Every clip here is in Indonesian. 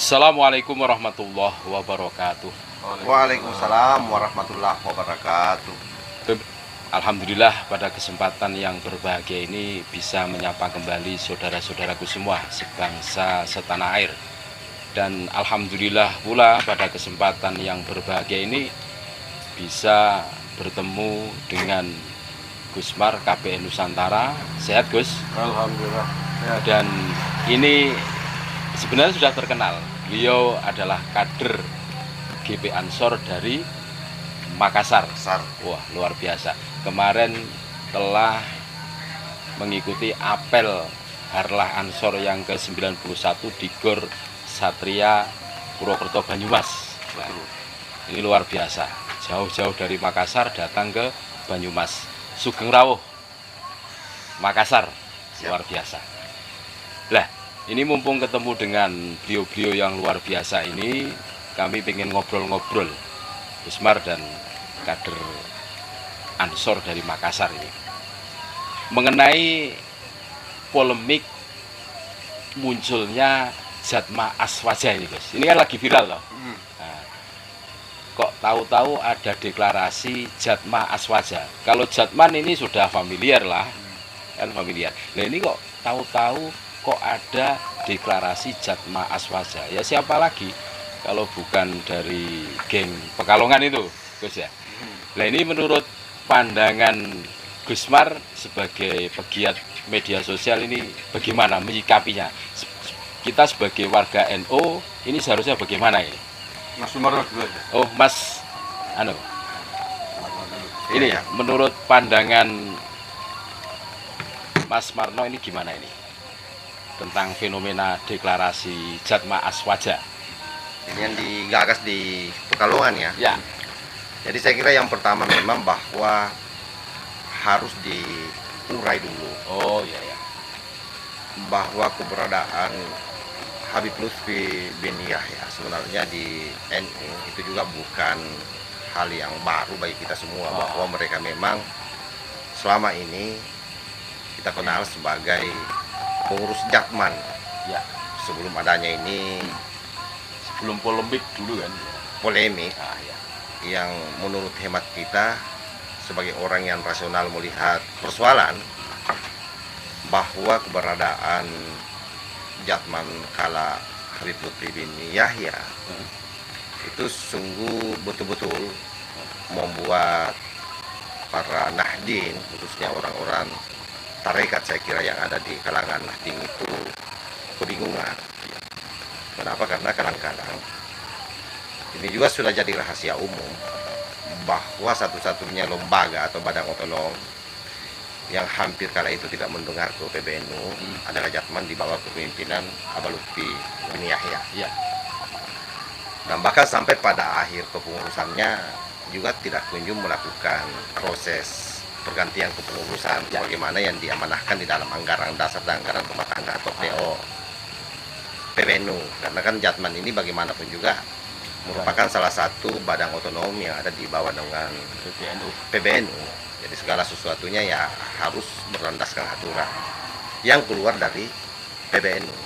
Assalamualaikum warahmatullahi wabarakatuh. Waalaikumsalam warahmatullahi wabarakatuh. Alhamdulillah pada kesempatan yang berbahagia ini bisa menyapa kembali saudara-saudaraku semua sebangsa setanah air. Dan alhamdulillah pula pada kesempatan yang berbahagia ini bisa bertemu dengan Gusmar KPN Nusantara. Sehat Gus? Alhamdulillah. Dan ini sebenarnya sudah terkenal. Beliau adalah kader GP Ansor dari Makassar. Wah, luar biasa. Kemarin telah mengikuti apel Harlah Ansor yang ke-91 di Gor Satria Purwokerto Banyumas. Nah, ini luar biasa. Jauh-jauh dari Makassar datang ke Banyumas. Sugeng Rawuh, Makassar. Luar biasa. Lah, ini mumpung ketemu dengan beliau-beliau yang luar biasa ini, kami ingin ngobrol-ngobrol Gusmar dan kader Ansor dari Makassar ini mengenai polemik munculnya Jatma Aswaja ini, Gus. Ini kan lagi viral loh. Nah, kok tahu-tahu ada deklarasi Jatma Aswaja? Kalau Jatman ini sudah familiar lah, kan familiar. Nah ini kok tahu-tahu kok ada deklarasi Jatma Aswaja? Ya siapa lagi kalau bukan dari geng Pekalongan itu, Gus ya. Nah ini menurut pandangan Gusmar sebagai pegiat media sosial ini bagaimana menyikapinya? Kita sebagai warga NU ini seharusnya bagaimana ini? Mas Sumarno dulu aja. Oh Mas, ini ya, menurut pandangan Mas Marno ini gimana ini? Tentang fenomena deklarasi Jatma Aswaja. Ini yang digagas di Pekalongan ya. Ya. Jadi saya kira yang pertama memang bahwa harus diurai dulu Oh iya ya. bahwa keberadaan Habib Lutfi bin Yahya sebenarnya di NU itu juga bukan hal yang baru bagi kita semua, bahwa mereka memang selama ini kita kenal sebagai pengurus Jatman Ya. sebelum adanya ini Belum polemik dulu kan. polemik Ah ya. yang menurut hemat kita sebagai orang yang rasional melihat persoalan bahwa keberadaan Jatman kala Habib Lutfi bin Yahya itu sungguh betul-betul membuat para Nahdien, khususnya orang-orang tarekat saya kira yang ada di kalangan Nahdien itu kebingungan. Kenapa? Karena kadang-kadang ini juga sudah jadi rahasia umum bahwa satu-satunya lembaga atau badan otonom yang hampir kala itu tidak mendengar ke PBNU adalah Jatman di bawah kepemimpinan Habib Lutfi bin Yahya. Ya. Dan bahkan sampai pada akhir kepengurusannya juga tidak kunjung melakukan proses pergantian kepengurusan bagaimana yang diamanahkan di dalam anggaran dasar dan anggaran rumah tangga atau PO PBNU. Karena kan Jatman ini bagaimanapun juga merupakan salah satu badan otonom yang ada di bawah naungan PBNU. Jadi segala sesuatunya ya harus berlandaskan aturan yang keluar dari PBNU.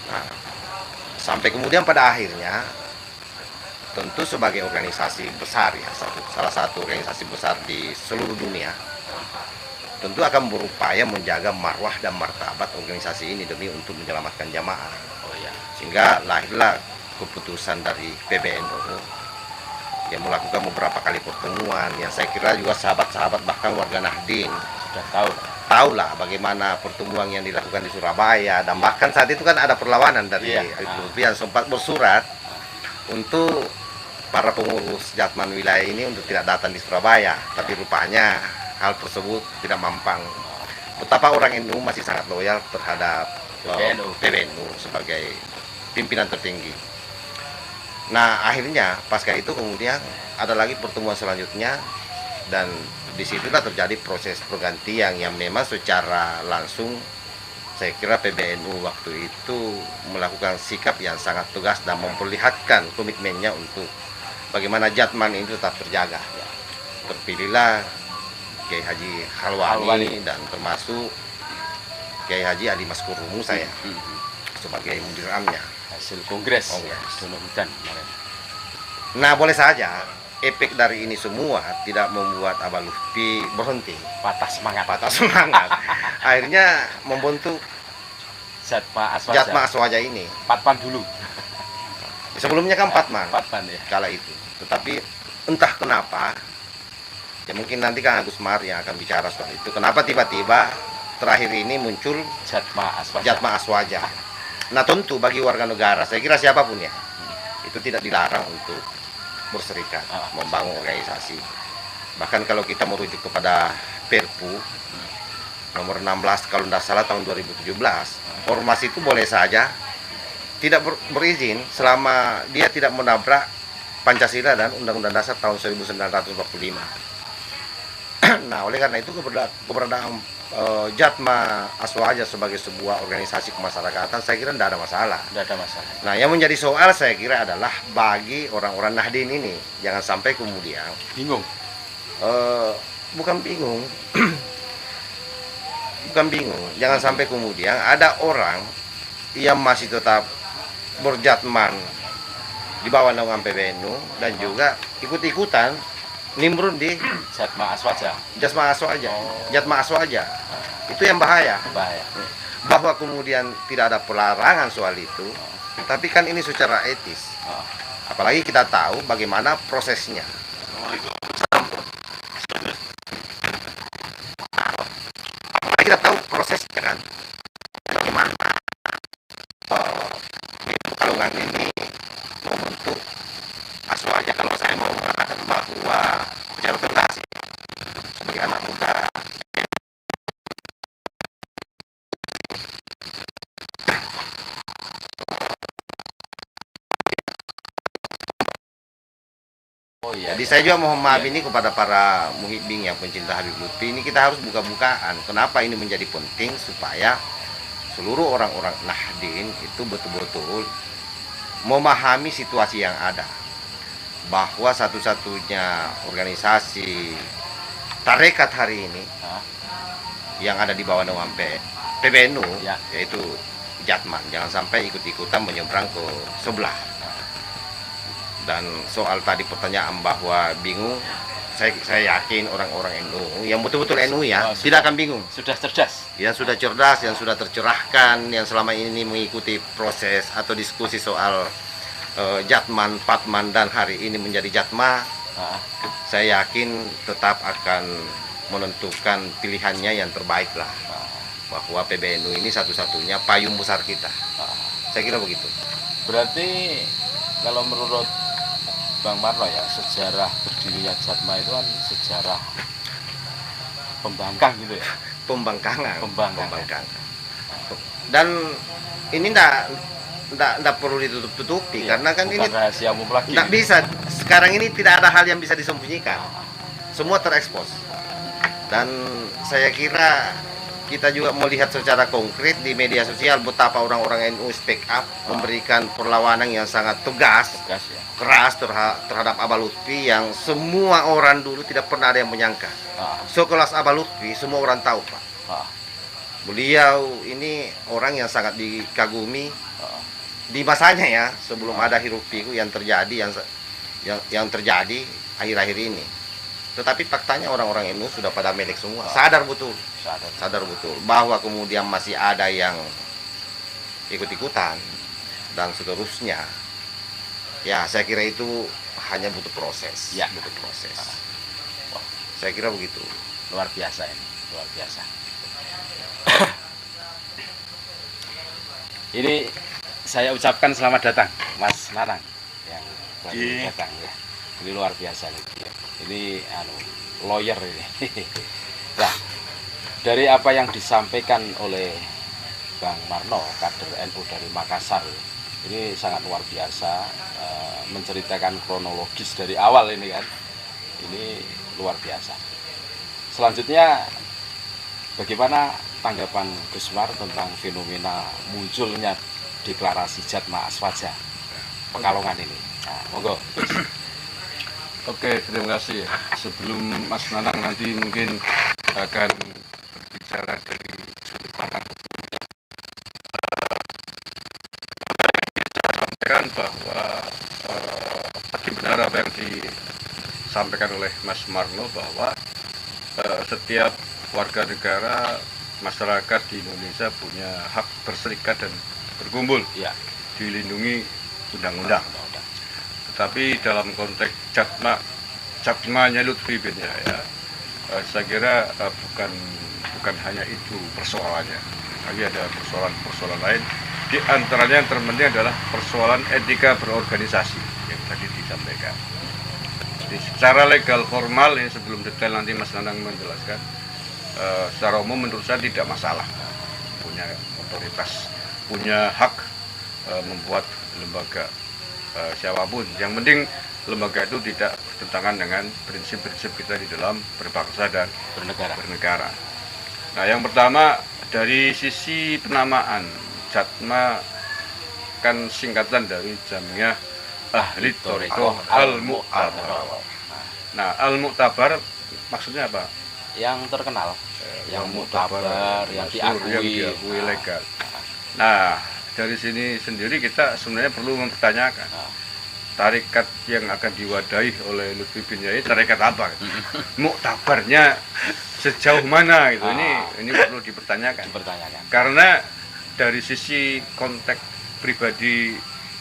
Nah, sampai kemudian pada akhirnya tentu sebagai organisasi besar ya, salah satu organisasi besar di seluruh dunia, tentu akan berupaya menjaga marwah dan martabat organisasi ini demi untuk menyelamatkan jamaah. Oh ya. Sehingga lahirlah keputusan dari PBNU yang melakukan beberapa kali pertemuan yang saya kira juga sahabat-sahabat bahkan warga Nahdien Sudah tahu lah bagaimana pertemuan yang dilakukan di Surabaya, dan bahkan saat itu kan ada perlawanan dari Habib Lutfi yang sempat bersurat untuk para pengurus Jatman wilayah ini untuk tidak datang di Surabaya, tapi rupanya hal tersebut tidak mampang. Betapa orang NU masih sangat loyal terhadap PBNU sebagai pimpinan tertinggi. Nah akhirnya pasca itu kemudian ada lagi pertemuan selanjutnya, dan disitulah terjadi proses pergantian yang memang secara langsung saya kira PBNU waktu itu melakukan sikap yang sangat tegas dan memperlihatkan komitmennya untuk bagaimana Jatman ini tetap terjaga. Terpilihlah Kiai Haji Khalwani dan termasuk Kiai Haji Ali Maskur Rumu saya sebagai mudir amnya. hasil kongres. Kongres. Dono Hutan kemarin. Nah, boleh saja efek dari ini semua tidak membuat Abah Lutfi berhenti, Patah semangat. patah semangat. Akhirnya membentuk Jatma Aswaja. Jatma Aswaja ini. Patman dulu. Sebelumnya kan Patman Patman ya. kala itu. Tetapi entah kenapa, ya mungkin nanti Kang Agus Mar yang akan bicara soal itu. Kenapa tiba-tiba terakhir ini muncul Jatma Aswaja. Jatma Aswaja. Nah, tentu bagi warga negara, saya kira siapapun ya, itu tidak dilarang untuk berserikat, membangun organisasi. Bahkan kalau kita merujuk kepada Perpu nomor 16 kalau tidak salah tahun 2017, ormas itu boleh saja tidak berizin selama dia tidak menabrak Pancasila dan Undang-Undang Dasar tahun 1945. Nah, oleh karena itu keberadaan Jatma Aswaja sebagai sebuah organisasi kemasyarakatan saya kira tidak ada masalah. Tidak ada masalah. Nah, yang menjadi soal saya kira adalah bagi orang-orang Nahdien ini, jangan sampai kemudian Bingung. bukan bingung, bukan bingung, jangan sampai kemudian ada orang yang masih tetap berjatman di bawah naungan PBNU dan juga ikut-ikutan nimbrung di Jatma Aswaja. Jatma Aswaja. Jatma Aswaja. Itu yang bahaya. Bahaya. Bahwa kemudian tidak ada pelarangan soal itu, tapi kan ini secara etis. Apalagi kita tahu bagaimana prosesnya. Apalagi kita tahu prosesnya kan. Bagaimana Pekalongan ini membentuk Aswaja. Kalau saya mau mengatakan bahwa secara tegas sebagai anak muda jadi saya juga mohon maaf ini kepada para muhibbing yang pencinta Habib Lutfi, ini kita harus buka-bukaan kenapa ini menjadi penting supaya seluruh orang-orang Nahdien itu betul-betul memahami situasi yang ada, bahwa satu-satunya organisasi tarekat hari ini yang ada di bawah naungan PBNU yaitu Jatman. Jangan sampai ikut-ikutan menyeberang ke sebelah. Dan soal tadi pertanyaan bahwa bingung, saya yakin orang-orang NU yang betul-betul NU ya tidak akan bingung. Sudah cerdas. Yang sudah cerdas, yang sudah tercerahkan, yang selama ini mengikuti proses atau diskusi soal Jatman, Patman dan hari ini menjadi Jatma, saya yakin tetap akan menentukan pilihannya yang terbaik lah. Bahwa PBNU ini satu-satunya payung besar kita. Saya kira begitu. Berarti kalau menurut Bang Marno ya, sejarah berdirinya Jatma itu kan sejarah pembangkang gitu ya. Pembangkangan. Dan ini enggak perlu ditutup-tutupi karena kan ini rahasia umum lagi. Enggak bisa. Sekarang ini tidak ada hal yang bisa disembunyikan. Semua terekspos. Dan saya kira kita juga melihat secara konkret di media sosial betapa orang-orang NU speak up, memberikan perlawanan yang sangat tegas, keras terhadap Abah Lutfi yang semua orang dulu tidak pernah ada yang menyangka. Sekelas Abah Lutfi semua orang tahu, Pak. Beliau ini orang yang sangat dikagumi di masanya ya, sebelum ada hiruk pikuk yang terjadi yang terjadi akhir-akhir ini. Tetapi faktanya orang-orang NU sudah pada melek semua, sadar betul bahwa kemudian masih ada yang ikut-ikutan dan seterusnya. Ya, saya kira itu hanya butuh proses. Ya. Butuh proses. Saya kira begitu. Luar biasa ini, luar biasa. Ini saya ucapkan selamat datang, Mas Nanang yang baru datang ya. Ini luar biasa nih. Ini lawyer ini. Nah, dari apa yang disampaikan oleh Bang Marno, kader NU dari Makassar, ini sangat luar biasa, menceritakan kronologis dari awal ini kan. Ini luar biasa. Selanjutnya, bagaimana tanggapan Gus Mar tentang fenomena munculnya deklarasi Jatma Aswaja Pekalongan ini? Nah, monggo. Oke, terima kasih. Sebelum Mas Nanang nanti mungkin akan berbicara dari sudut pandang menyampaikan bahwa tadi benar apa yang disampaikan oleh Mas Marno bahwa setiap warga negara masyarakat di Indonesia punya hak berserikat dan berkumpul, Ya. dilindungi undang-undang. Tetapi dalam konteks Jatmanya Lutfi bin Yahya, saya kira bukan hanya itu persoalannya, tapi ada persoalan lain. Di antaranya yang terpenting adalah persoalan etika berorganisasi yang tadi disampaikan. Jadi secara legal formal, ini sebelum detail nanti Mas Nanang menjelaskan, secara umum menurut saya tidak masalah, punya otoritas, punya hak membuat lembaga siapapun. Yang penting lembaga itu tidak bertentangan dengan prinsip-prinsip kita di dalam berbangsa dan bernegara. Nah, yang pertama dari sisi penamaan, Jatma kan singkatan dari Jamiah Ahli Thariqah Al-Mu'tabar. Nah, Al-Mu'tabar maksudnya apa? Yang terkenal, yang muktabar, yang diakui legal. Nah, dari sini sendiri kita sebenarnya perlu mempertanyakan tarikat yang akan diwadahi oleh Lutfi bin Yahya, tarikat apa? Muktabarnya sejauh mana gitu. Ini perlu dipertanyakan. Karena dari sisi konteks pribadi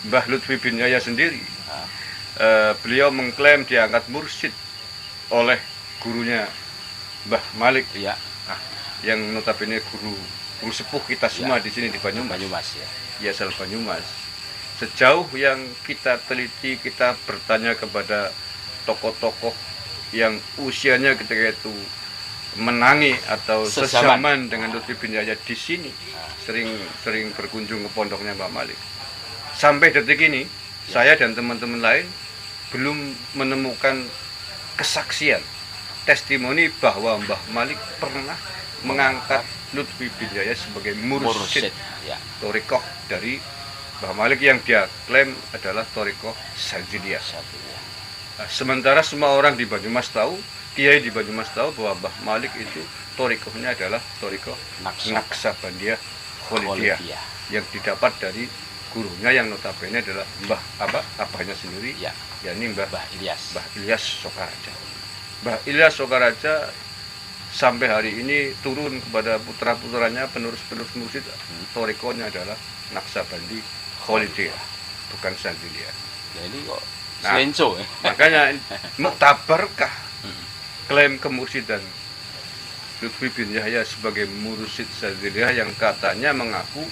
Mbah Lutfi bin Yahya sendiri, beliau mengklaim diangkat mursyid oleh gurunya Mbah Malik, yang notabene guru sepuh kita semua di sini di Banyumas, ya asal Banyumas. Sejauh yang kita teliti, kita bertanya kepada tokoh-tokoh yang usianya ketika itu menangi atau sezaman dengan Lutfi bin Yahya di sini, sering berkunjung ke pondoknya Mbah Malik. Sampai detik ini, saya dan teman-teman lain belum menemukan kesaksian, testimoni bahwa Mbah Malik pernah mengangkat Lutfi bin Yahya sebagai mursyid thariqah dari Mbah Malik yang dia klaim adalah thariqah Sadziliyah. Sementara semua orang di Banyumas tahu, kiai di Banyumas tahu bahwa Mbah Malik itu thariqahnya adalah thariqah Naqsabandiyah Kholidiyah yang didapat dari gurunya yang notabene adalah abahnya sendiri, yakni Mbah Ilyas Sokaraja. Mbah Ilyas Sokaraja sampai hari ini turun kepada putra-putranya, penerus-penerus mursyid, thariqahnya adalah Naqsabandi Kholidiyah, bukan Sadziliyah. Jadi kok selenco ya. Makanya muktabarkah klaim kemursyidaan Lutfi bin Yahya sebagai mursyid Sadziliyah yang katanya mengaku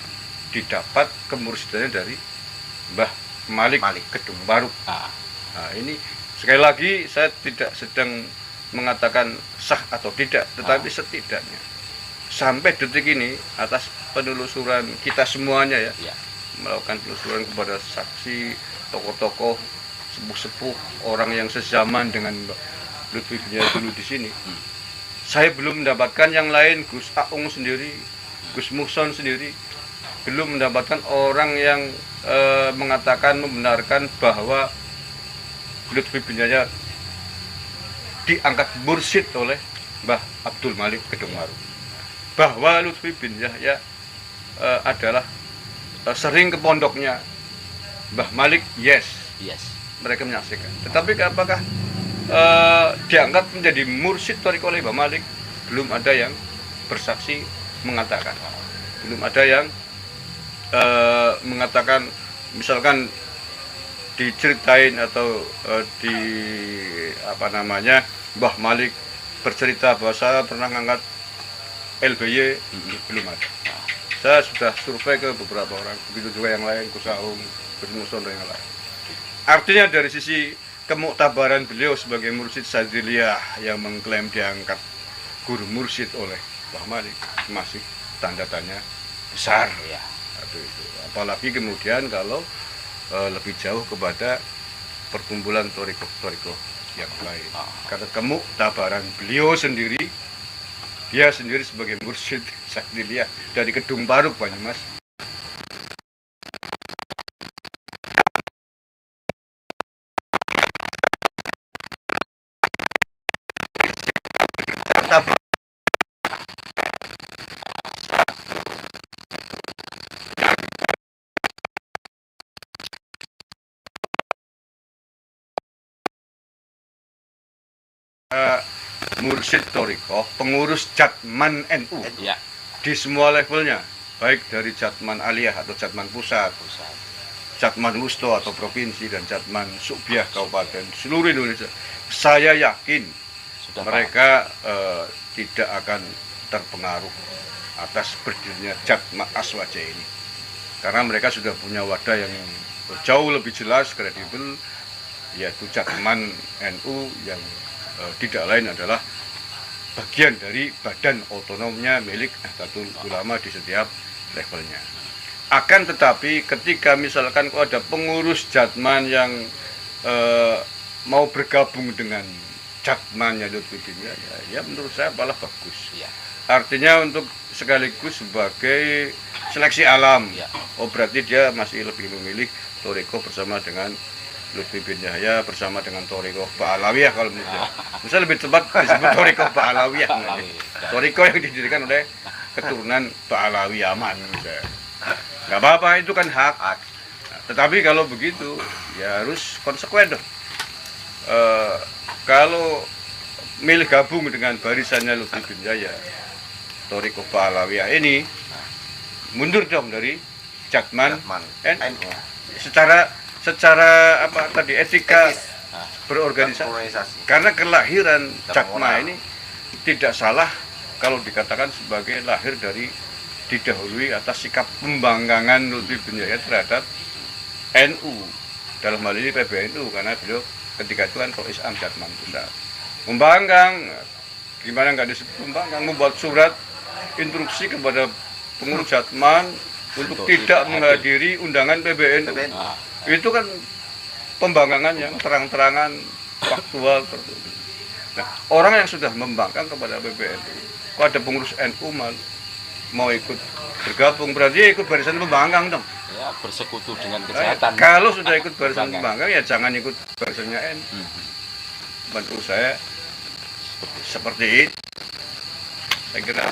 didapat kemursyidanya dari Mbah Malik Kedung Baruk. Nah, ini sekali lagi saya tidak sedang mengatakan sah atau tidak, tetapi setidaknya sampai detik ini atas penelusuran kita semuanya melakukan penelusuran kepada saksi, tokoh-tokoh, sepuh-sepuh, orang yang sezaman dengan Lutfi bin Yahya dulu di sini. Saya belum mendapatkan yang lain, Gus Aung sendiri, Gus Muhson sendiri, belum mendapatkan orang yang mengatakan, membenarkan bahwa Lutfi bin Yahya diangkat mursyid oleh Mbah Abdul Malik Kedung Baruk. Bahwa Lutfi bin Yahya adalah sering ke pondoknya Mbah Malik, yes. Mereka menyaksikan. Tetapi apakah diangkat menjadi mursyid thariqah oleh Mbah Malik? Belum ada yang bersaksi mengatakan. Belum ada yang mengatakan, misalkan diceritain atau Mbah Malik bercerita bahwa saya pernah ngangkat LBY, belum ada. Saya sudah survei ke beberapa orang, begitu juga yang lain, Gus Aung, Gus Muson dan yang lain. Artinya dari sisi kemuktabaran beliau sebagai mursyid Sadziliyah yang mengklaim diangkat guru mursyid oleh Mbah Malik, masih tanda tanya besar. Apalagi kemudian kalau lebih jauh kepada perkumpulan thariqah yang lain. Karena kemuktabaran beliau sendiri, dia sendiri sebagai mursyid Sadziliyah dari Kedung Baruk, Banyumas, mursyid Thariqah, pengurus Jatman NU Ya. di semua levelnya, baik dari Jatman Aliyah atau Jatman Pusat, Jatman Wusto atau provinsi, dan Jatman Subiah Kabupaten seluruh Indonesia. Saya yakin Sudah mereka tidak akan terpengaruh atas berdirinya Jatma Aswaja ini, karena mereka sudah punya wadah yang jauh lebih jelas, kredibel, yaitu Jatman NU yang tidak lain adalah bagian dari badan otonomnya milik Nahdlatul Ulama di setiap levelnya. Akan tetapi ketika misalkan kalau ada pengurus Jatman yang mau bergabung dengan Jatmannya Lutfi bin Yahya, ya menurut saya malah bagus. Ya. Artinya untuk sekaligus sebagai seleksi alam. Ya. Oh, berarti dia masih lebih memilih Thariqah bersama dengan Lutfi bin Yahya bersama dengan Thariqah Ba'alawiyah, kalau menurut saya. Misalnya lebih tepat disebut Thariqah Ba'alawiyah. Thariqah yang didirikan oleh keturunan Ba'alawi Yaman. Nggak apa-apa, itu kan hak. Nah, tetapi kalau begitu ya harus konsekuen dong. Kalau milih gabung dengan barisannya Lutfi bin Yahya, Thariqah Ba'alawiyah ini mundur dong dari Jatman NU. Secara apa tadi, etika berorganisasi. Karena kelahiran Jatma ini tidak salah kalau dikatakan sebagai lahir dari didahului atas sikap pembangkangan Lutfi bin Yahya terhadap NU, dalam hal ini PBNU, karena beliau ketika itu kan Rois Am Jatman Pusat. Membangkang, gimana nggak disebut membangkang, membuat surat instruksi kepada pengurus Jatman untuk tidak menghadiri undangan PBNU. Itu kan pembangkangan yang terang-terangan, faktual. Nah, orang yang sudah membangkang kepada PBNU, kok ada pengurus NU mau ikut bergabung, berarti ikut barisan pembangkang dong. Ya, bersekutu dengan kejahatan. Kalau sudah ikut barisan pembangkang, ya jangan ikut barisannya NU. Menurut saya seperti itu. Saya kira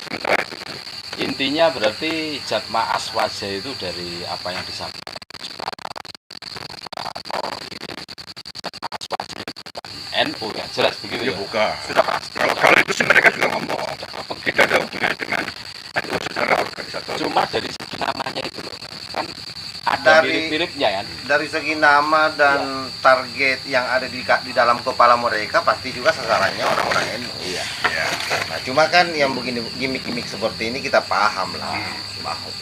Intinya berarti Jatma Aswaja itu dari apa yang disampaikan NU, ya jelas begitu ya. Bukan. Sudah pasti. Kalau itu sih mereka juga ngomong tidak ada hubungannya dengan NU secara organisatoris. Cuma dari segi namanya itu loh, kan ada mirip-miripnya kan. Dari segi nama dan target yang ada di dalam kepala mereka pasti juga sasarannya orang-orang NU. Iya. Ya. Nah, cuma kan yang begini gimmick-gimmick seperti ini kita paham lah.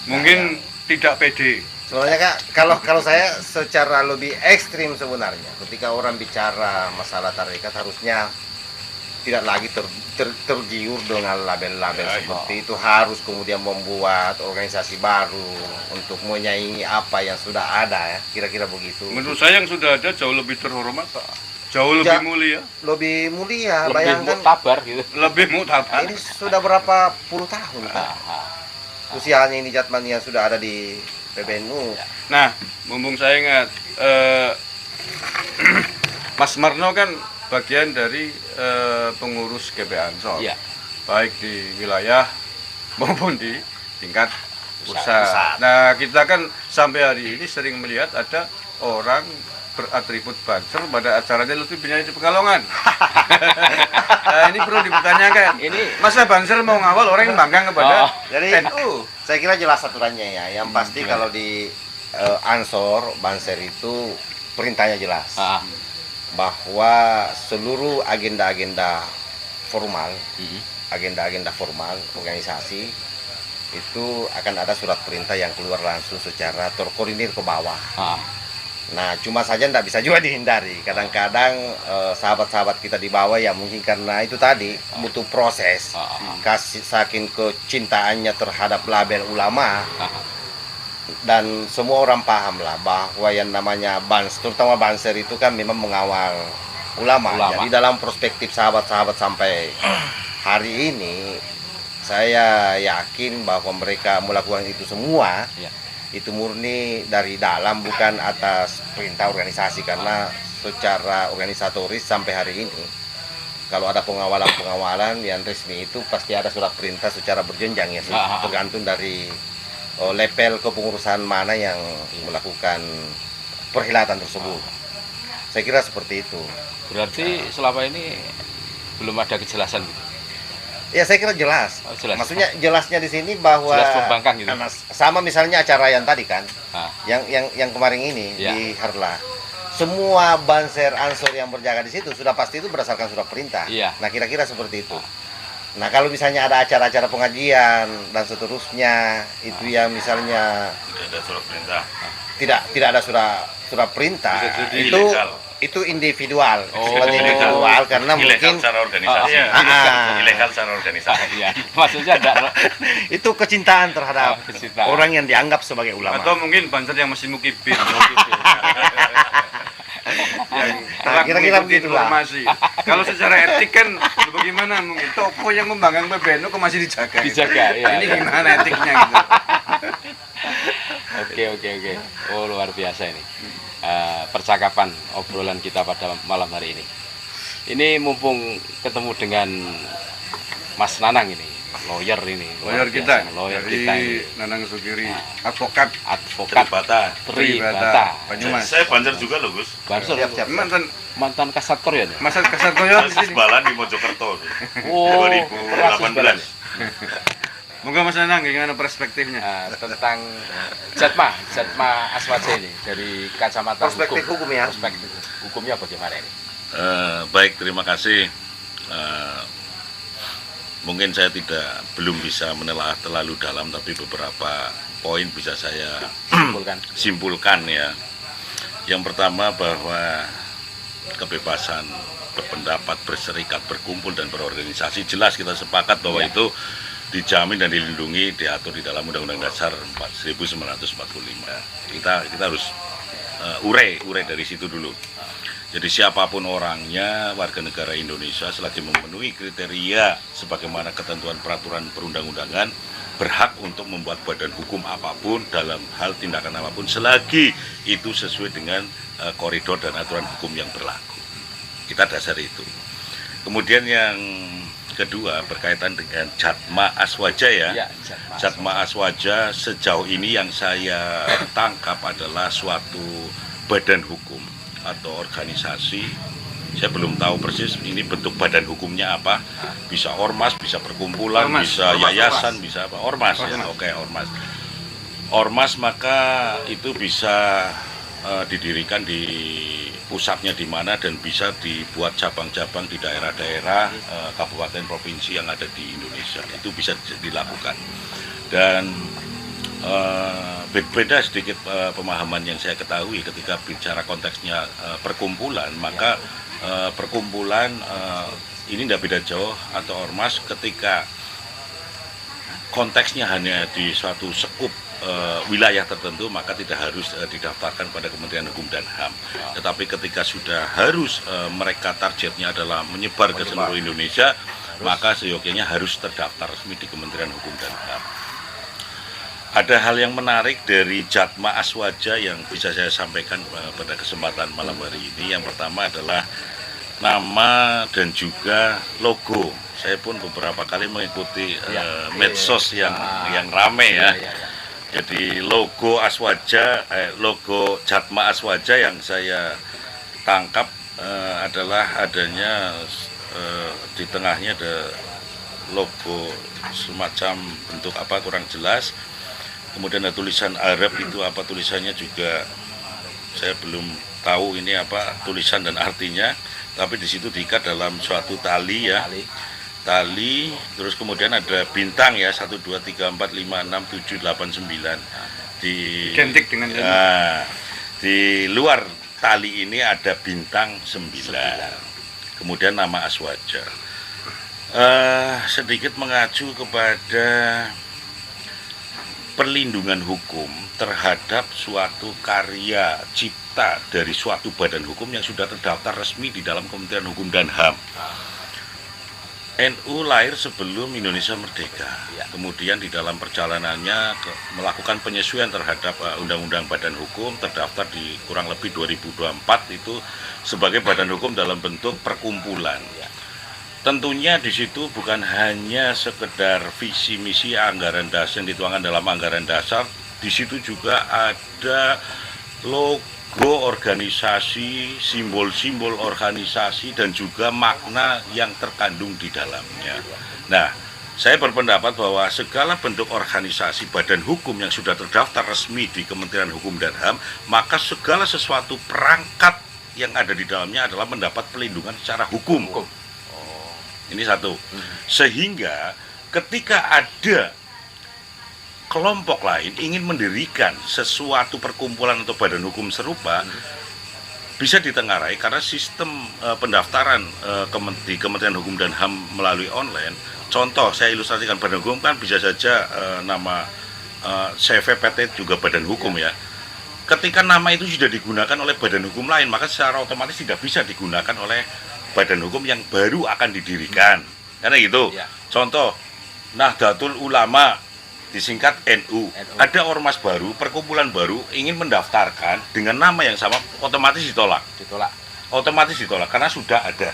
Mungkin tidak pede. Sebenarnya Kak, kalau saya secara lebih ekstrim sebenarnya, ketika orang bicara masalah tarekat harusnya tidak lagi tergiur dengan label-label seperti itu, harus kemudian membuat organisasi baru untuk menyaingi apa yang sudah ada, ya kira-kira begitu. Menurut saya yang sudah ada jauh lebih terhormat, jauh lebih mulia, lebih mulia, Lebih bayangkan muktabar gitu. lebih mutabar. ini sudah berapa puluh tahun kan usianya ini Jatman yang sudah ada di PBNU. Nah, mumpung saya ingat, Mas Marno kan bagian dari pengurus GP Ansor, Iya. baik di wilayah maupun di tingkat Pusat. pusat. Nah, kita kan sampai hari ini sering melihat ada orang beratribut Banser pada acaranya Lutfi bin Yahya di Pekalongan. Nah, ini perlu dipertanyakan. Ini Masa Banser mau ngawal orang yang bangkang kepada Jadi NU? saya kira jelas aturannya ya. Yang pasti kalau di Ansor Banser itu perintahnya jelas bahwa seluruh agenda-agenda formal, agenda-agenda formal organisasi itu akan ada surat perintah yang keluar langsung secara terkoordinir ke bawah. Nah, cuma saja tidak bisa juga dihindari. Kadang-kadang sahabat-sahabat kita di bawah ya mungkin karena itu tadi butuh proses. Kasih saking kecintaannya terhadap label ulama. Dan semua orang paham lah bahwa yang namanya terutama Banser itu kan memang mengawal ulama. Jadi dalam perspektif sahabat-sahabat sampai hari ini, saya yakin bahwa mereka melakukan itu semua. Itu murni dari dalam, bukan atas perintah organisasi, karena secara organisatoris sampai hari ini kalau ada pengawalan yang resmi itu pasti ada surat perintah secara berjenjang ya, tergantung dari level kepengurusan mana yang melakukan perhelatan tersebut. Saya kira seperti itu. berarti selama ini belum ada kejelasan gitu. Ya saya kira jelas. Oh, jelas. Maksudnya jelasnya di sini bahwa Jelas pembangkang gitu. Sama misalnya acara yang tadi kan, Ah. yang kemarin ini Ya. di Harla. Semua banser ansor yang berjaga di situ sudah pasti itu berdasarkan surat perintah. Iya. Nah kira-kira seperti itu. Ah. Nah kalau misalnya ada acara-acara pengajian dan seterusnya itu yang misalnya Tidak ada surat perintah. tidak ada surat perintah, Bisa jadi itu ilegal. itu individual, Oh. sifat individual karena Ilegal mungkin secara organisasi. Iya. Ilegal secara organisasi. Iya, maksudnya enggak itu kecintaan terhadap kecintaan. orang yang dianggap sebagai ulama. Atau mungkin banser yang masih mukibin. yang Nah, kira-kira mengikuti begitulah. informasi. Kalau secara etik kan bagaimana mungkin toko yang membanggang PBNU kok masih dijaga. Dijaga, iya, Ini iya. gimana etiknya gitu. Oke. Oh, luar biasa ini. Percakapan obrolan kita pada malam hari ini. Ini mumpung ketemu dengan Mas Nanang ini, lawyer ini. luar Lawyer kita, biasa, lawyer dari kita ini. Nanang Sugiri, advokat Advokat Bata. Tribata. Banyumas. Saya banjar juga loh, Gus. Bansur, Siap. mantan Kasatpor ya? Masa Kasar Koyo Saya di sini. sebalan di Mojokerto. Oh, pernah sebalan. 2018. Moga Mas Nanang gimana perspektifnya? Tentang Jatma Aswaja ini dari kacamata Perspektif hukum ya. Perspektif hukumnya bagaimana ini? Baik, terima kasih. Mungkin saya belum bisa menelaah terlalu dalam, tapi beberapa poin bisa saya Simpulkan. simpulkan ya. Yang pertama bahwa kebebasan berpendapat, berserikat, berkumpul dan berorganisasi jelas kita sepakat bahwa Ya. itu dijamin dan dilindungi, diatur di dalam Undang-Undang Dasar 1945. Kita harus urai dari situ dulu. Jadi siapapun orangnya, warga negara Indonesia selagi memenuhi kriteria sebagaimana ketentuan peraturan perundang-undangan, berhak untuk membuat badan hukum apapun dalam hal tindakan apapun selagi itu sesuai dengan koridor dan aturan hukum yang berlaku. Kita dasari itu. Kemudian yang kedua berkaitan dengan Jatma Aswaja ya. Ya, Jatma Aswaja sejauh ini yang saya tangkap adalah suatu badan hukum atau organisasi. Saya belum tahu persis ini bentuk badan hukumnya apa. Bisa ormas, bisa perkumpulan, Ormas. bisa Ormas, yayasan, ormas. bisa apa? Ormas ya. Ormas. Oke, ormas. Ormas maka itu bisa didirikan di pusatnya di mana dan bisa dibuat cabang-cabang di daerah-daerah kabupaten provinsi yang ada di Indonesia. Itu bisa dilakukan. Dan beda sedikit pemahaman yang saya ketahui ketika bicara konteksnya perkumpulan, maka perkumpulan ini tidak beda jauh atau ormas ketika konteksnya hanya di suatu sekup wilayah tertentu maka tidak harus didaftarkan pada Kementerian Hukum dan HAM. Tetapi ketika sudah harus mereka targetnya adalah menyebar ke seluruh Indonesia, maka seyogyanya harus terdaftar resmi di Kementerian Hukum dan HAM. Ada hal yang menarik dari Jatma Aswaja yang bisa saya sampaikan pada kesempatan malam hari ini. Yang pertama adalah nama dan juga logo. Saya pun beberapa kali mengikuti medsos yang rame ya. Jadi logo Aswaja, logo Jatma Aswaja yang saya tangkap adalah adanya di tengahnya ada logo semacam bentuk apa kurang jelas. Kemudian ada tulisan Arab, itu apa tulisannya juga saya belum tahu ini apa tulisan dan artinya, tapi di situ diikat dalam suatu tali ya. Tali, terus kemudian ada bintang ya 1 2 3 4 5 6 7 8 9. Identik dengan di luar tali ini ada bintang 9. Kemudian nama Aswaja. Sedikit mengacu kepada perlindungan hukum terhadap suatu karya cipta dari suatu badan hukum yang sudah terdaftar resmi di dalam Kementerian Hukum dan HAM. NU lahir sebelum Indonesia merdeka. Kemudian di dalam perjalanannya melakukan penyesuaian terhadap Undang-Undang Badan Hukum, terdaftar di kurang lebih 2024 itu sebagai badan hukum dalam bentuk perkumpulan. Tentunya di situ bukan hanya sekedar visi misi anggaran dasar yang dituangkan dalam anggaran dasar, di situ juga ada logo logo organisasi, simbol-simbol organisasi, dan juga makna yang terkandung di dalamnya. Nah, saya berpendapat bahwa segala bentuk organisasi badan hukum yang sudah terdaftar resmi di Kementerian Hukum dan HAM, maka segala sesuatu perangkat yang ada di dalamnya adalah mendapat perlindungan secara hukum. Ini satu. Sehingga ketika ada kelompok lain ingin mendirikan sesuatu perkumpulan atau badan hukum serupa, bisa ditengarai karena sistem pendaftaran di Kementerian Hukum dan HAM melalui online. Contoh, saya ilustrasikan, badan hukum kan bisa saja nama CVPT juga badan hukum ya. Ketika nama itu sudah digunakan oleh badan hukum lain, maka secara otomatis tidak bisa digunakan oleh badan hukum yang baru akan didirikan. Karena gitu. Ya. Contoh, Nahdlatul Ulama disingkat NU. Ada ormas baru, perkumpulan baru ingin mendaftarkan dengan nama yang sama, otomatis ditolak. Otomatis ditolak karena sudah ada.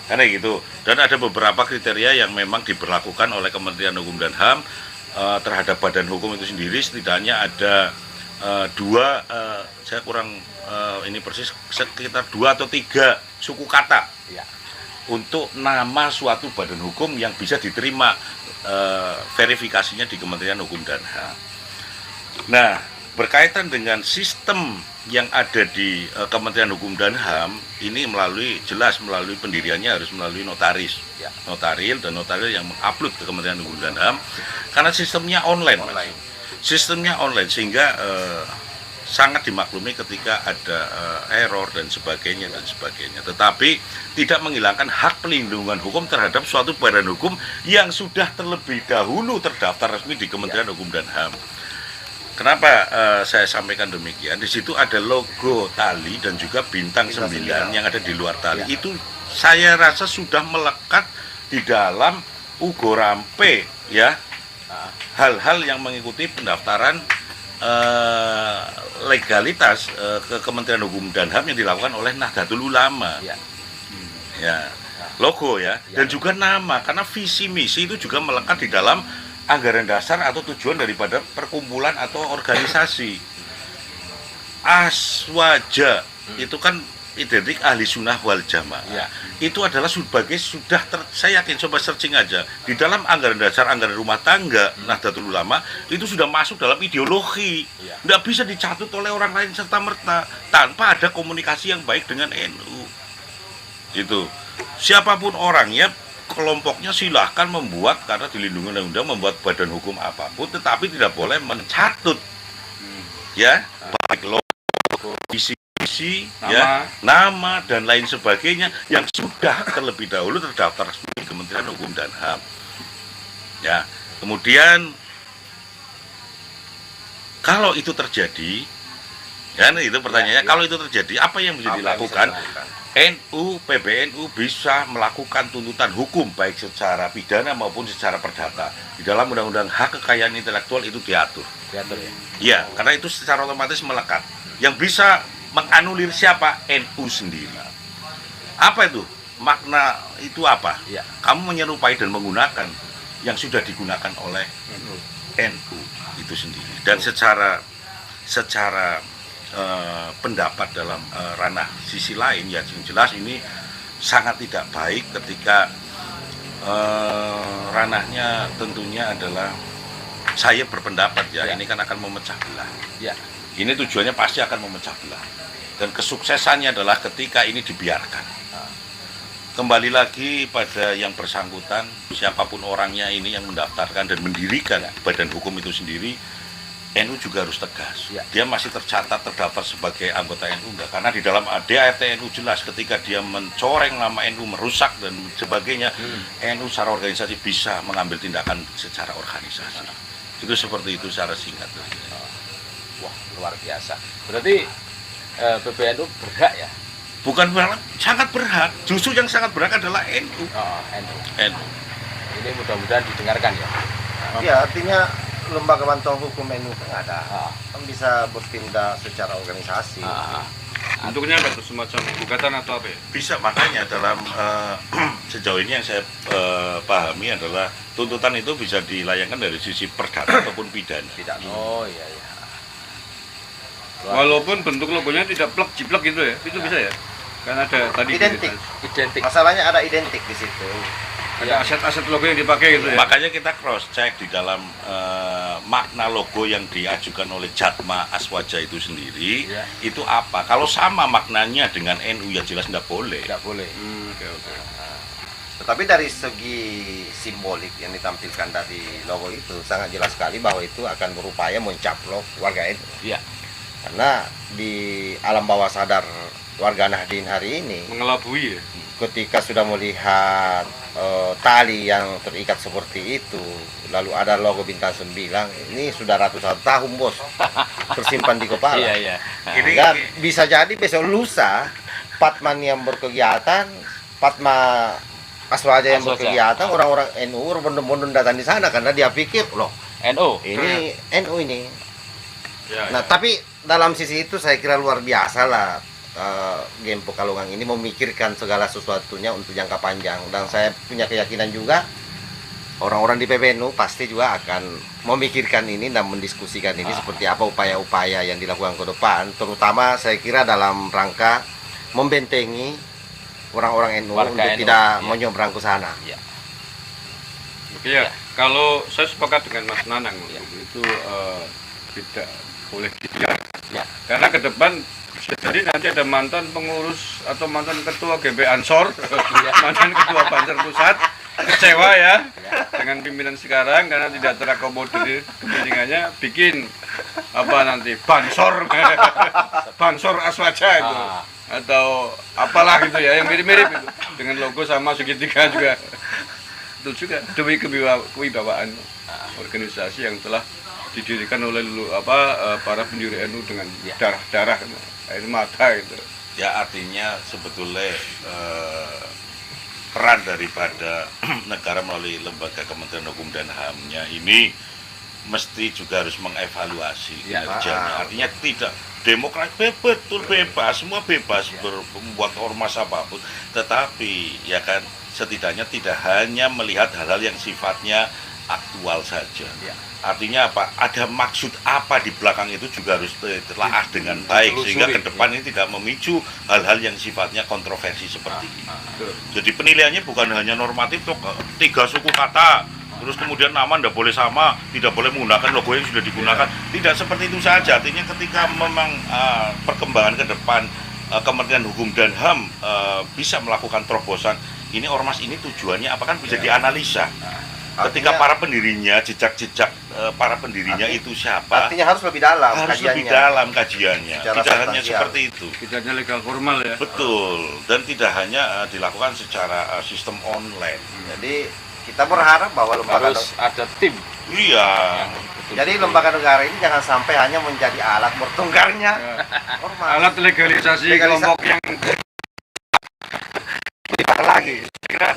Karena gitu. Dan ada beberapa kriteria yang memang diberlakukan oleh Kementerian Hukum dan HAM terhadap badan hukum itu sendiri. Setidaknya ada dua, saya kurang ini persis, sekitar 2 atau 3 suku kata untuk nama suatu badan hukum yang bisa diterima verifikasinya di Kementerian Hukum dan HAM. Nah, berkaitan dengan sistem yang ada di Kementerian Hukum dan HAM, ini melalui pendiriannya harus melalui notaris, notaril dan notaril yang mengupload ke Kementerian Hukum dan HAM, karena sistemnya online. Sistemnya online sehingga sangat dimaklumi ketika ada error dan sebagainya. Tetapi tidak menghilangkan hak pelindungan hukum terhadap suatu badan hukum yang sudah terlebih dahulu terdaftar resmi di Kementerian Hukum dan HAM. Kenapa saya sampaikan demikian? Di situ ada logo tali dan juga bintang 9 yang ada di luar tali. Itu saya rasa sudah melekat di dalam ugorampe ya. Hal-hal yang mengikuti pendaftaran legalitas ke Kementerian Hukum dan HAM yang dilakukan oleh Nahdlatul Ulama. Ya, logo ya, dan juga nama, karena visi misi itu juga melekat di dalam anggaran dasar atau tujuan daripada perkumpulan atau organisasi. Aswaja itu kan identik ahli sunnah wal jamaah. Itu adalah sebagai saya yakin, coba searching aja di dalam anggaran dasar, anggaran rumah tangga Nahdlatul Ulama itu sudah masuk dalam ideologi. Tidak bisa dicatut oleh orang lain serta merta tanpa ada komunikasi yang baik dengan NU. Itu siapapun orangnya, kelompoknya silahkan membuat, karena dilindungi undang-undang, membuat badan hukum apapun, tetapi tidak boleh mencatut ya baik logo, visi, nama dan lain sebagainya yang sudah terlebih dahulu terdaftar di Kementerian Hukum dan HAM. Ya, kemudian kalau itu terjadi, kan itu pertanyaannya, kalau itu terjadi apa yang bisa dilakukan? NU, PBNU bisa melakukan tuntutan hukum baik secara pidana maupun secara perdata. Di dalam Undang-Undang Hak Kekayaan Intelektual itu diatur. Ya, karena itu secara otomatis melekat. Yang bisa menganulir siapa? NU sendiri. Apa itu? Makna itu apa? Kamu menyerupai dan menggunakan yang sudah digunakan oleh NU itu sendiri. Dan secara pendapat dalam ranah sisi lain, ya jelas ini sangat tidak baik ketika ranahnya tentunya adalah, saya berpendapat ini kan akan memecah belah. Ini tujuannya pasti akan memecah belah, dan kesuksesannya adalah ketika ini dibiarkan. Kembali lagi pada yang bersangkutan, siapapun orangnya ini yang mendaftarkan dan mendirikan badan hukum itu sendiri, NU juga harus tegas. Dia masih tercatat terdaftar sebagai anggota NU enggak? Karena di dalam ADART NU jelas ketika dia mencoreng nama NU, merusak dan sebagainya, NU secara organisasi bisa mengambil tindakan secara organisasi. Itu seperti itu secara singkat. Wah, luar biasa. Berarti PBNU berhak ya? Bukan berhak, sangat berhak. Justru yang sangat berhak adalah NU. NU. Ini mudah-mudahan didengarkan ya. Ya, artinya lembaga bantuan hukum NU kan ada, kan bisa bertindak secara organisasi. Bentuknya apa tuh, semacam gugatan atau apa ya? Bisa, makanya dalam sejauh ini yang saya pahami adalah tuntutan itu bisa dilayangkan dari sisi perdata ataupun pidana. Oh iya. Walaupun bentuk logonya tidak plek jiplek gitu ya, itu bisa ya? Kan ada tadi Identik. Identik. Masalahnya ada identik di situ. ada aset-aset logo yang dipakai gitu ya. Makanya kita cross check di dalam makna logo yang diajukan oleh Jatma Aswaja itu sendiri, Ya. itu apa? Kalau sama maknanya dengan NU ya jelas nggak boleh. Tidak boleh. Oke. Tetapi dari segi simbolik yang ditampilkan dari logo itu sangat jelas sekali bahwa itu akan berupaya mencaplok warga NU. Iya. Karena di alam bawah sadar warga Nahdien hari ini, Mengelabui ya. ketika sudah melihat tali yang terikat seperti itu, lalu ada logo bintang 9, ini sudah ratusan tahun bos tersimpan di kepala. Iya. Dan bisa jadi besok lusa Patman yang berkegiatan, Patma Aswaja yang Aswaja. berkegiatan, orang-orang NU berbondong-bondong datang di sana karena dia pikir loh NU. ini NU ini. Ya, Nah tapi dalam sisi itu saya kira luar biasa lah Gem Pekalongan ini memikirkan segala sesuatunya untuk jangka panjang, dan saya punya keyakinan juga orang-orang di PBNU pasti juga akan memikirkan ini dan mendiskusikan ini seperti apa upaya-upaya yang dilakukan ke depan, terutama saya kira dalam rangka membentengi orang-orang NU Warga untuk NU, tidak iya. menyeberang ke sana. Ya, kalau saya sepakat dengan Mas Nanang itu tidak boleh dibiarkan. Ya. Karena ke depan jadi nanti ada mantan pengurus atau mantan ketua GB Ansor, mantan ketua Banser Pusat kecewa ya dengan pimpinan sekarang karena tidak terakomodir kepentingannya, bikin apa nanti Bansor Aswaja itu atau apalah gitu ya yang mirip-mirip itu dengan logo sama segitiga juga. Itu juga demi kewibawaan organisasi yang telah didirikan oleh para pendiri NU dengan darah-darah, air mata gitu. Ya artinya sebetulnya peran daripada negara melalui lembaga Kementerian Hukum dan HAM-nya ini mesti juga harus mengevaluasi kinerjanya. Artinya tidak demokrat betul bebas, semua bebas membuat ormas apapun, tetapi ya kan setidaknya tidak hanya melihat hal-hal yang sifatnya aktual saja. Artinya apa? Ada maksud apa di belakang itu juga harus ditelaah dengan baik sehingga ke depan ini tidak memicu hal-hal yang sifatnya kontroversi seperti ini. Jadi penilaiannya bukan hanya normatif toh 3 suku kata, terus kemudian nama tidak boleh sama, tidak boleh menggunakan logo yang sudah digunakan. Tidak seperti itu saja. Artinya ketika memang perkembangan ke depan Kementerian Hukum dan HAM bisa melakukan terobosan, ini ormas ini tujuannya apa kan bisa dianalisa. Ketika para pendirinya, jejak-jejak para pendirinya itu siapa? Artinya harus lebih dalam Harus kajiannya. lebih dalam kajiannya. Secara Tidak hanya substansial. seperti itu. Tidak hanya legal formal ya. Betul. Dan tidak hanya dilakukan secara sistem online. Jadi kita berharap bahwa lembaga Harus ada tim. Iya. jadi lembaga negara ini jangan sampai hanya menjadi alat bertengkarnya ormas. Alat legalisasi kelompok yang lagi. kira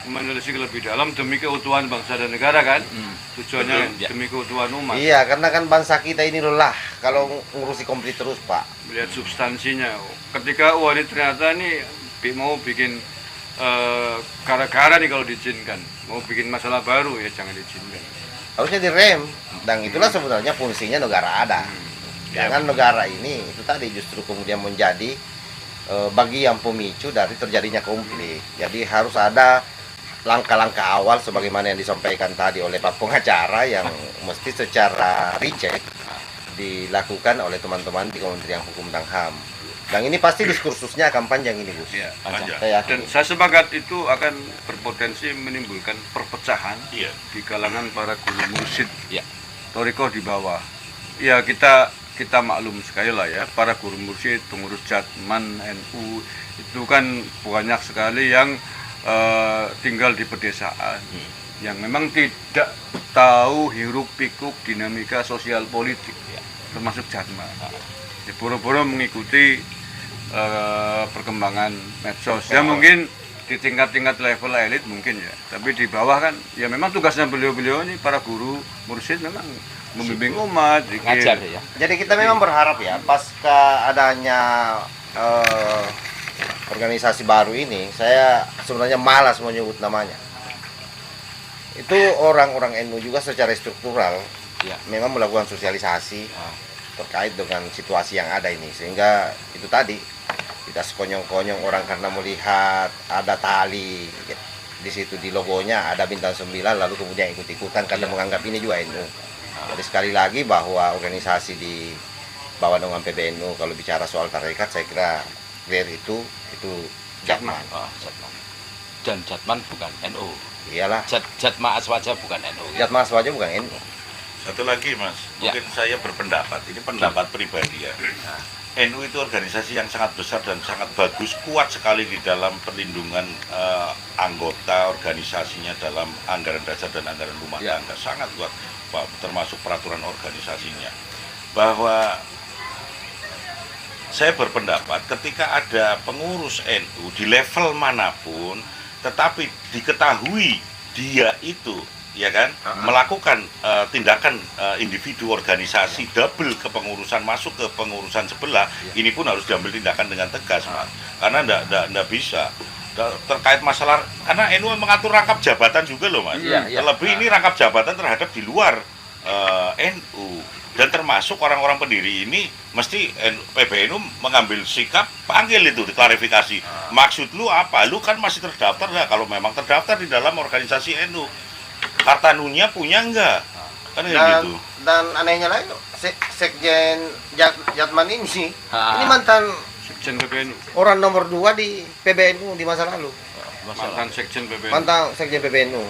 menelisik lebih dalam demi keutuhan bangsa dan negara kan, tujuannya Betul, ya. demi keutuhan umat. Iya, karena kan bangsa kita ini lelah kalau ngurusi konflik terus, Pak. Melihat substansinya. Ketika ini ternyata ini mau bikin gara-gara nih kalau diizinkan, mau bikin masalah baru ya jangan diizinkan. Harusnya direm, dan itulah sebenarnya fungsinya negara ada. Jangan negara ini itu tadi justru kemudian menjadi bagian pemicu dari terjadinya konflik. Jadi harus ada langkah-langkah awal sebagaimana yang disampaikan tadi oleh Pak Pengacara yang mesti secara recheck dilakukan oleh teman-teman di Kementerian Hukum dan HAM. Dan ini pasti diskursusnya akan panjang ini, Gus. Ya. Panjang. Saya Dan yakin. saya sepakat itu akan berpotensi menimbulkan perpecahan Iya. di kalangan para guru mursyid, Ya. Toriko di bawah. Ya kita maklum sekali lah ya, para guru mursyid, pengurus Jatman, NU itu kan banyak sekali yang tinggal di pedesaan, yang memang tidak tahu hiruk pikuk dinamika sosial politik, termasuk Jatman. Ya, boro-boro mengikuti perkembangan medsos. Ya mungkin di tingkat-tingkat level elit mungkin ya, tapi di bawah kan ya memang tugasnya beliau-beliau ini para guru mursyid memang membimbing umat, Ngajar ya. Jadi kita memang berharap ya, pasca adanya organisasi baru ini, saya sebenarnya malas menyebut namanya. Itu orang-orang NU juga secara struktural Ya. memang melakukan sosialisasi terkait dengan situasi yang ada ini, sehingga itu tadi tidak sekonyong-konyong orang karena melihat ada tali di situ di logonya ada bintang 9 lalu kemudian ikut-ikutan karena menganggap ini juga NU. Jadi sekali lagi bahwa organisasi di bawah naungan PBNU kalau bicara soal tarekat saya kira clear itu Jatman. Jatman. Dan Jatman bukan NU. Iyalah. Jatma Aswaja bukan NU. Jatman Aswaja bukan NU. Satu lagi Mas, mungkin saya berpendapat, ini pendapat pribadi ya. NU itu organisasi yang sangat besar dan sangat bagus, kuat sekali di dalam perlindungan anggota organisasinya dalam anggaran dasar dan anggaran rumah tangga, sangat kuat, termasuk peraturan organisasinya. Bahwa saya berpendapat ketika ada pengurus NU di level manapun, tetapi diketahui dia itu ya kan melakukan tindakan individu organisasi double kepengurusan masuk ke pengurusan sebelah, ini pun harus diambil tindakan dengan tegas Mas, karena ndak bisa terkait masalah, karena NU mengatur rangkap jabatan juga loh Mas, terlebih ini rangkap jabatan terhadap di luar NU, dan termasuk orang-orang pendiri ini mesti PBNU mengambil sikap, panggil itu diklarifikasi, maksud lu apa, lu kan masih terdaftar nggak, kalau memang terdaftar di dalam organisasi NU, karta NU-nya punya enggak, kan gitu. Dan anehnya lagi Sekjen Jatman ini mantan Sekjen PBNU, orang nomor 2 di PBNU di masa lalu, mantan Sekjen PBNU, mantan Sekjen PBNU.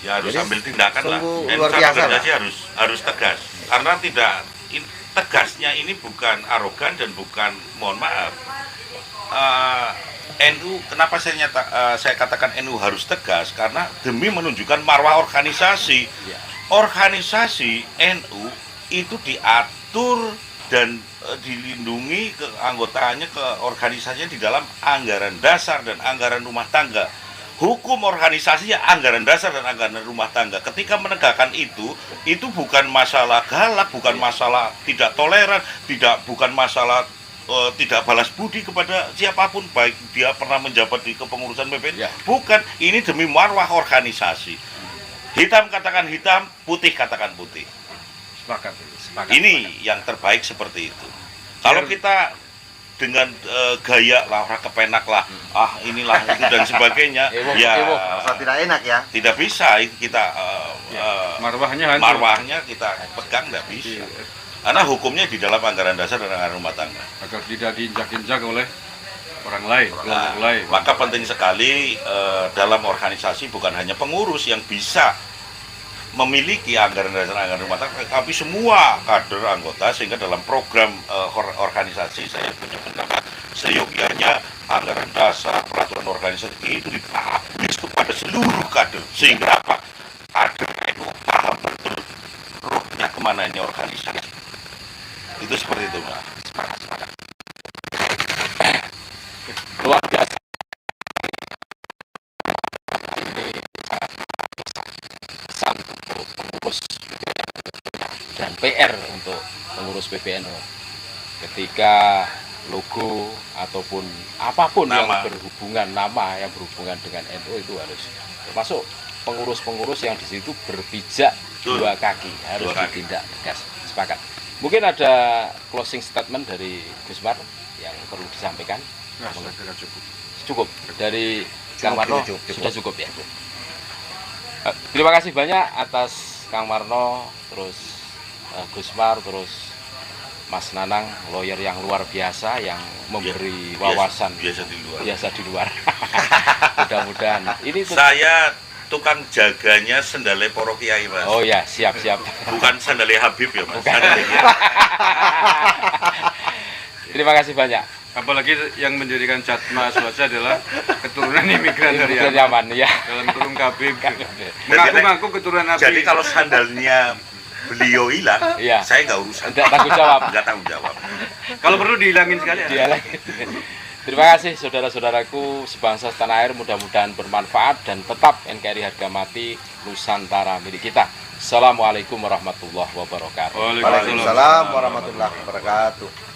Ya harus Jadi, ambil tindakan lah. luar biasa organisasi harus tegas, karena tegasnya ini bukan arogan dan bukan, mohon maaf, NU, kenapa saya katakan NU harus tegas, karena demi menunjukkan marwah organisasi. Organisasi NU itu diatur dan dilindungi keanggotaannya, ke organisasinya di dalam anggaran dasar dan anggaran rumah tangga. Hukum organisasi ya anggaran dasar dan anggaran rumah tangga. Ketika menegakkan itu bukan masalah galak, bukan masalah tidak toleran, bukan masalah tidak balas budi kepada siapapun, baik dia pernah menjabat di kepengurusan PBNU. Bukan, ini demi marwah organisasi. Hitam katakan hitam, putih katakan putih. sepakat. Ini yang terbaik seperti itu. Kalau kita dengan gaya lah, kepenak lah, inilah itu dan sebagainya, Rasa tidak enak ya. tidak bisa kita marwahnya kita pegang, tidak bisa. Karena hukumnya di dalam anggaran dasar dan anggaran rumah tangga. Agar tidak diinjak-injak oleh orang lain, kelompok lain. Maka penting sekali dalam organisasi bukan hanya pengurus yang bisa memiliki anggaran dasar anggaran rumah tangga, tapi semua kader anggota, sehingga dalam program organisasi saya punya pendapat seyogyanya anggaran dasar, peraturan organisasi itu dipublis kepada seluruh kader, sehingga apa? Kader itu paham betul rohnya kemana ini organisasi. Itu seperti itu Pak. Sepakat. Luar biasa. Untuk pengurus dan PR untuk pengurus PBNU ketika logo ataupun apapun yang berhubungan nama yang berhubungan dengan NU itu harus termasuk pengurus-pengurus yang di situ berpijak dua kaki harus ditindak tegas. Sepakat. Mungkin ada closing statement dari Gusmar yang perlu disampaikan. Cukup dari Kang Marno sudah cukup ya. Terima kasih banyak atas Kang Marno, terus Gusmar, terus Mas Nanang, lawyer yang luar biasa yang memberi wawasan biasa di luar. Mudah-mudahan ini saya tukang jaganya sendale poro kiai Mas. Oh ya, siap. Bukan sendale Habib ya Mas. Terima kasih banyak. Apalagi yang mendirikan Jatma Aswaja adalah keturunan imigran dari Yaman ya. Dalam kurung KB. Mengaku keturunan Nabi. Jadi kalau sandalnya beliau hilang, saya nggak urusan. Nggak tanggung jawab. Kalau perlu dihilangin sekali. Terima kasih saudara-saudaraku sebangsa setanah air, mudah-mudahan bermanfaat dan tetap NKRI harga mati Nusantara milik kita. Assalamualaikum warahmatullahi wabarakatuh. Waalaikumsalam warahmatullahi wabarakatuh.